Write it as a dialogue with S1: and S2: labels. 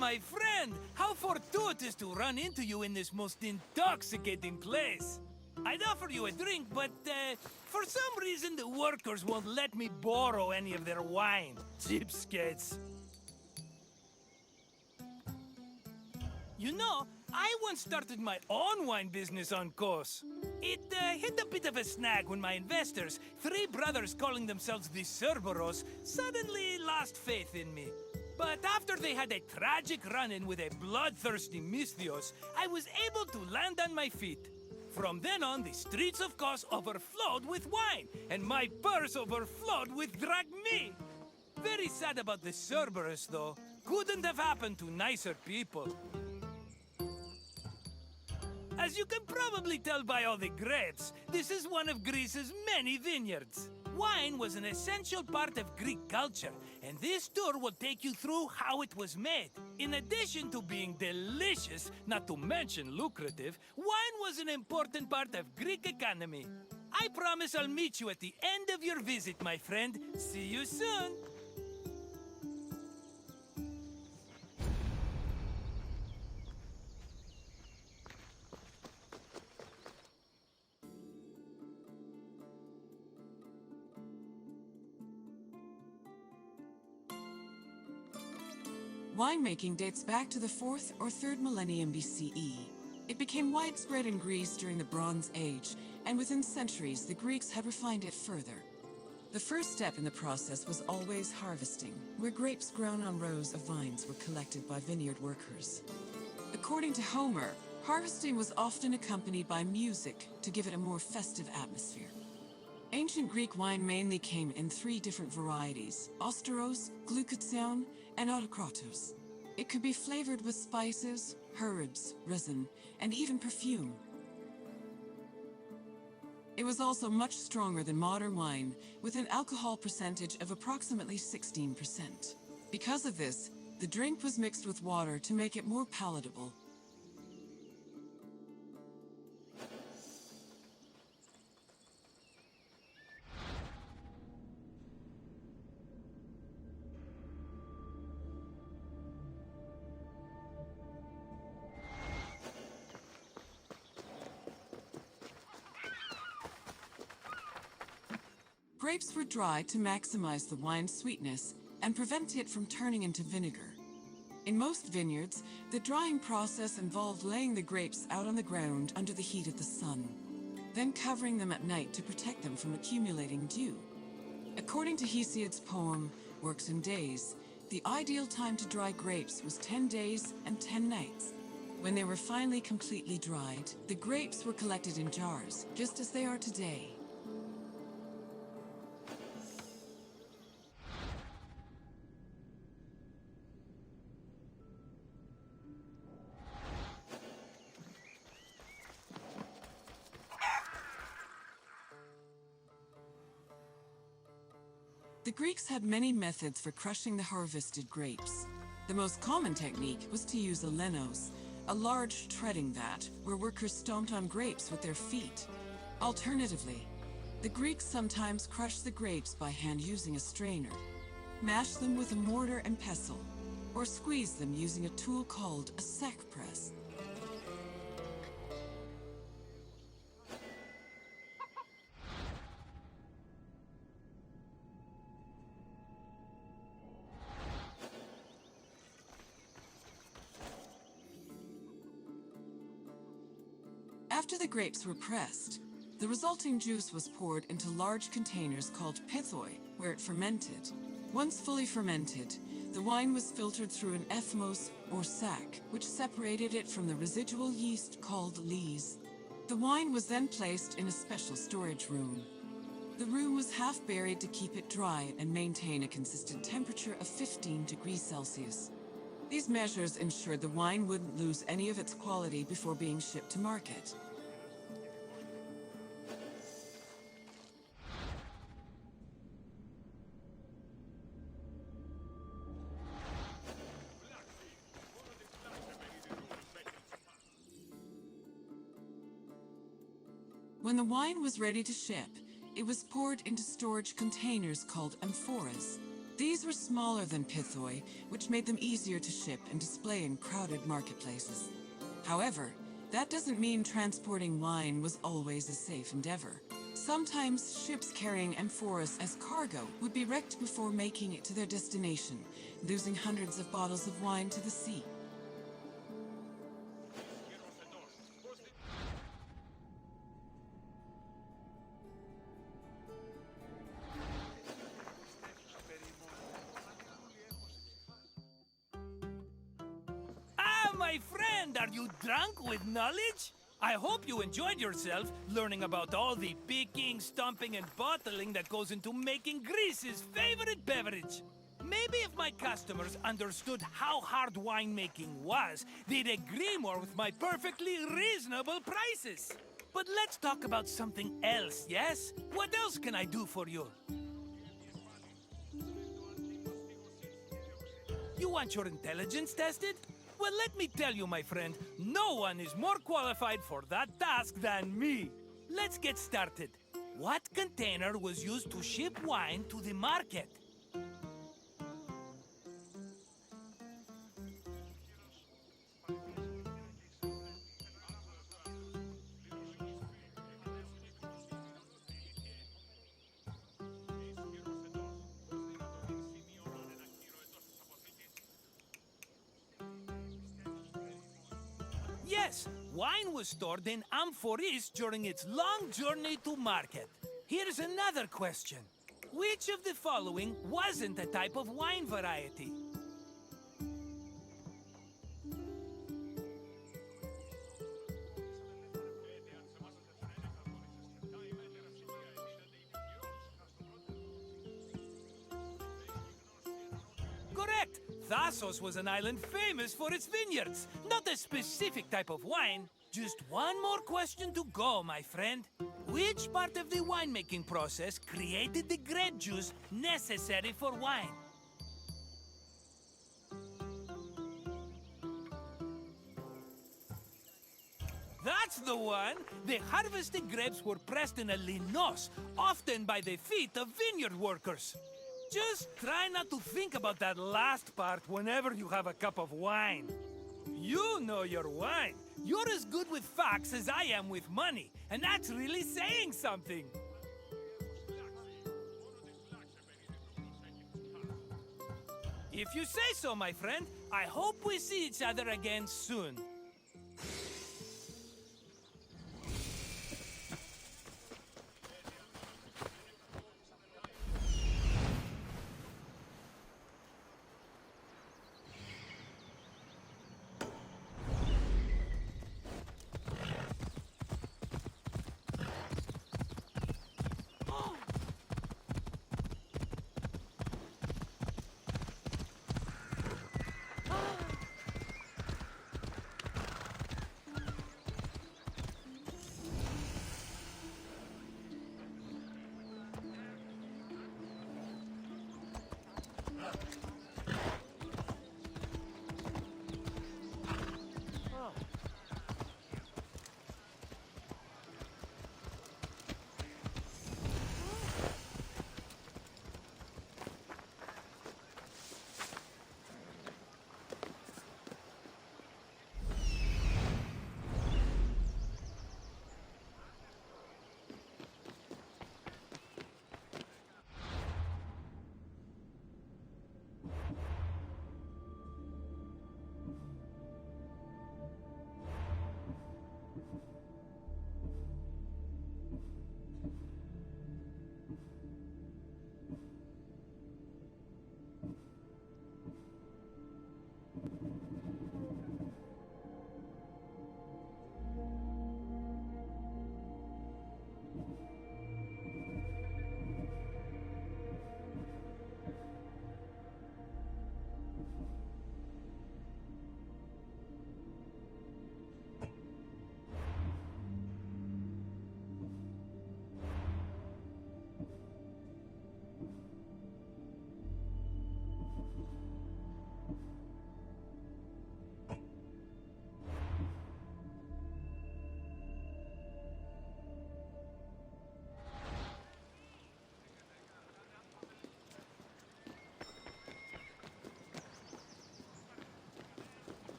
S1: my friend! How fortuitous to run into you in this most intoxicating place! I'd offer you a drink, but for some reason the workers won't let me borrow any of their wine. Cheapskates. You know, I once started my own wine business on Kos. It hit a bit of a snag when my investors, three brothers calling themselves the Cerberos, suddenly lost faith in me. But after they had a tragic run-in with a bloodthirsty Misthios, I was able to land on my feet. From then on, the streets of Kos overflowed with wine, and my purse overflowed with drachmi. Very sad about the Cerberus, though. Couldn't have happened to nicer people. As you can probably tell by all the grapes, this is one of Greece's many vineyards. Wine was an essential part of Greek culture, and this tour will take you through how it was made. In addition to being delicious, not to mention lucrative, wine was an important part of Greek economy. I promise I'll meet you at the end of your visit, my friend. See you soon!
S2: Winemaking dates back to the 4th or 3rd millennium BCE. It became widespread in Greece during the Bronze Age, and within centuries the Greeks had refined it further. The first step in the process was always harvesting, where grapes grown on rows of vines were collected by vineyard workers. According to Homer, harvesting was often accompanied by music to give it a more festive atmosphere. Ancient Greek wine mainly came in 3 different varieties: Austeros, Glucoution, and Autokratos. It could be flavored with spices, herbs, resin, and even perfume. It was also much stronger than modern wine, with an alcohol percentage of approximately 16%. Because of this, the drink was mixed with water to make it more palatable. Grapes were dried to maximize the wine's sweetness and prevent it from turning into vinegar. In most vineyards, the drying process involved laying the grapes out on the ground under the heat of the sun, then covering them at night to protect them from accumulating dew. According to Hesiod's poem, Works and Days, the ideal time to dry grapes was 10 days and 10 nights. When they were finally completely dried, the grapes were collected in jars, just as they are today. The Greeks had many methods for crushing the harvested grapes. The most common technique was to use a lenos, a large treading vat where workers stomped on grapes with their feet. Alternatively, the Greeks sometimes crushed the grapes by hand using a strainer, mashed them with a mortar and pestle, or squeezed them using a tool called a sack press. After the grapes were pressed, the resulting juice was poured into large containers called pithoi, where it fermented. Once fully fermented, the wine was filtered through an ethmos, or sack, which separated it from the residual yeast called lees. The wine was then placed in a special storage room. The room was half buried to keep it dry and maintain a consistent temperature of 15 degrees Celsius. These measures ensured the wine wouldn't lose any of its quality before being shipped to market. When the wine was ready to ship, it was poured into storage containers called amphoras. These were smaller than pithoi, which made them easier to ship and display in crowded marketplaces. However, that doesn't mean transporting wine was always a safe endeavor. Sometimes ships carrying amphoras as cargo would be wrecked before making it to their destination, losing hundreds of bottles of wine to the sea.
S1: Ah, my friend, are you drunk with knowledge? I hope you enjoyed yourself learning about all the picking, stumping, and bottling that goes into making Greece's favorite beverage. Maybe if my customers understood how hard winemaking was, they'd agree more with my perfectly reasonable prices. But let's talk about something else, yes? What else can I do for you? You want your intelligence tested? Well, let me tell you, my friend, no one is more qualified for that task than me. Let's get started. What container was used to ship wine to the market? Yes, wine was stored in amphoras during its long journey to market. Here's another question. Which of the following wasn't a type of wine variety? Correct! Thasos was an island famous for its vineyards, not a specific type of wine. Just one more question to go, my friend. Which part of the winemaking process created the grape juice necessary for wine? That's the one! The harvested grapes were pressed in a linos, often by the feet of vineyard workers. Just try not to think about that last part whenever you have a cup of wine. You know your wine. You're as good with facts as I am with money, and that's really saying something. If you say so, my friend, I hope we see each other again soon.